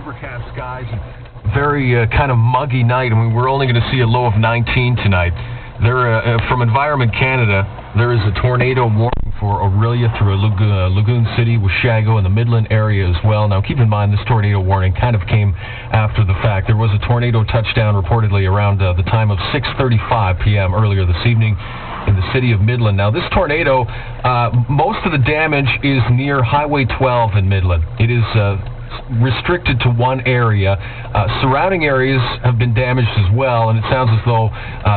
overcast skies, very kind of muggy night. I mean, we're only going to see a low of 19 tonight. From Environment Canada, there is a tornado warning for Orillia through Lagoon City, Washago, and the Midland area as well. Now, keep in mind, this tornado warning kind of came after the fact. There was a tornado touchdown reportedly around the time of 6:35 p.m. earlier this evening in the city of Midland. Now, this tornado, most of the damage is near Highway 12 in Midland. It is restricted to one area. Surrounding areas have been damaged as well, and it sounds as though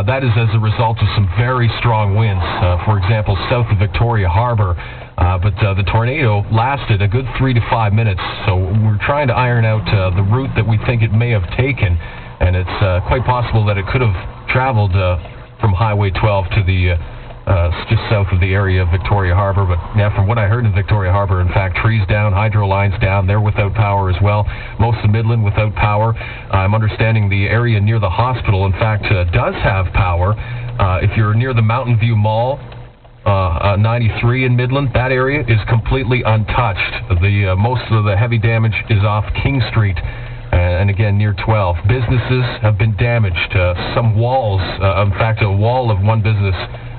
that is as a result of some very strong winds. For example, south of Victoria Harbour. But the tornado lasted a good 3 to 5 minutes, so we're trying to iron out the route that we think it may have taken, and it's quite possible that it could have traveled from Highway 12 to the just south of the area of Victoria Harbour. But yeah, from what I heard in Victoria Harbour, in fact, trees down, hydro lines down, they're without power as well. Most of Midland without power. I'm understanding the area near the hospital, in fact, does have power. If you're near the Mountain View Mall, 93 in Midland, that area is completely untouched. Most of the heavy damage is off King Street, and again near 12. Businesses have been damaged. Some walls, in fact, a wall of one business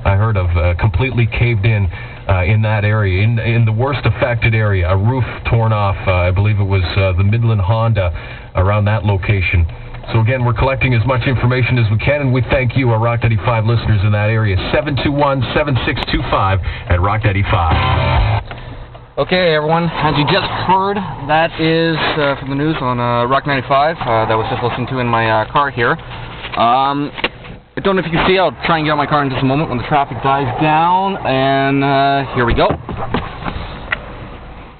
I heard of completely caved in that area, in the worst affected area. A roof torn off. I believe it was the Midland Honda around that location. So again, we're collecting as much information as we can, and we thank you, our Rock 95 listeners in that area. 721-7625 at Rock 95. Okay, everyone, as you just heard, that is from the news on Rock 95 that I was just listening to in my car here. I don't know if you can see, I'll try and get out my car in just a moment when the traffic dies down, and here we go.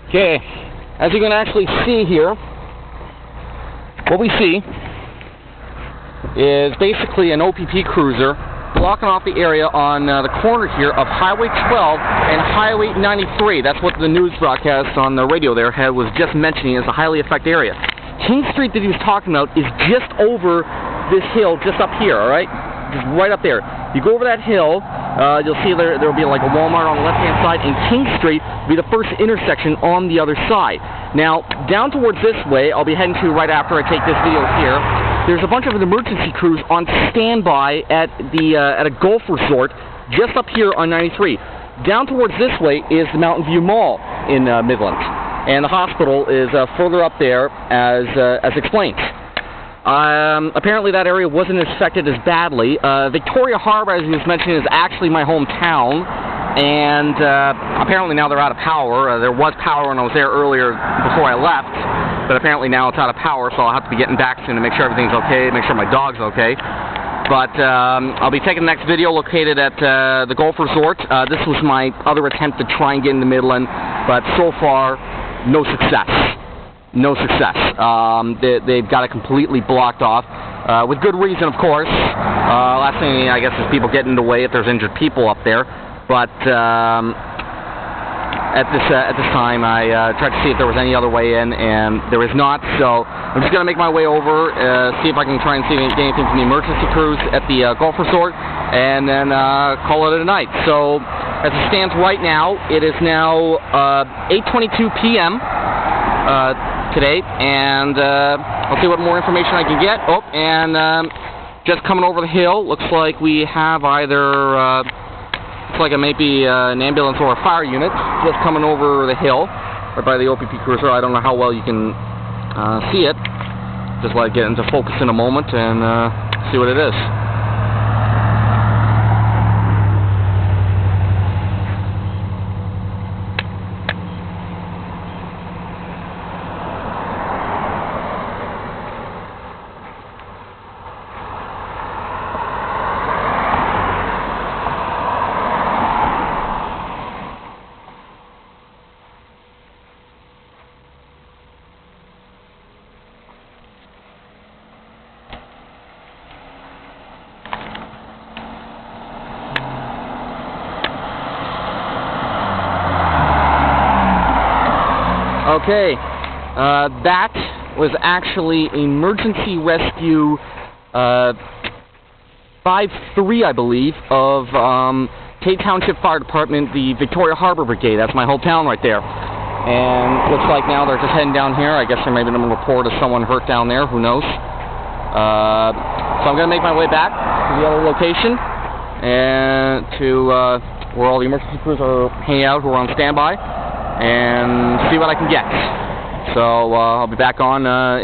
Okay, as you can actually see here, what we see is basically an OPP cruiser blocking off the area on the corner here of Highway 12 and Highway 93. That's what the news broadcast on the radio there was just mentioning as a highly affected area. King Street that he was talking about is just over this hill, just up here, all right? Just right up there. You go over that hill, you'll see there will be like a Walmart on the left-hand side, and King Street will be the first intersection on the other side. Now, down towards this way, I'll be heading to right after I take this video here. There's a bunch of emergency crews on standby at a golf resort just up here on 93. Down towards this way is the Mountain View Mall in Midland, and the hospital is further up there as explained. Apparently that area wasn't affected as badly. Victoria Harbour, as he was mentioning, is actually my hometown, and apparently now they're out of power. There was power when I was there earlier before I left, but apparently now it's out of power, so I'll have to be getting back soon to make sure everything's okay, make sure my dog's okay. But I'll be taking the next video located at the golf resort. This was my other attempt to try and get into Midland, but so far, no success. No success. They've got it completely blocked off, with good reason, of course. Last thing, I guess, is people getting in the way if there's injured people up there. But at this time, I tried to see if there was any other way in, and there is not. So I'm just going to make my way over, see if I can try and see get anything from the emergency crews at the golf resort, and then call it a night. So as it stands right now, it is now 8:22 p.m. Today, and I'll see what more information I can get. Oh, and just coming over the hill, looks like we have either, looks like it may be an ambulance or a fire unit just coming over the hill, right by the OPP cruiser. I don't know how well you can see it. Just let it get into focus in a moment and see what it is. Okay, that was actually emergency rescue 5-3, I believe, of Township Fire Department, the Victoria Harbour Brigade. That's my hometown right there. And looks like now they're just heading down here. I guess there may be a report of someone hurt down there. Who knows? So I'm going to make my way back to the other location and to where all the emergency crews are hanging out, who are on standby, and see what I can get. So I'll be back on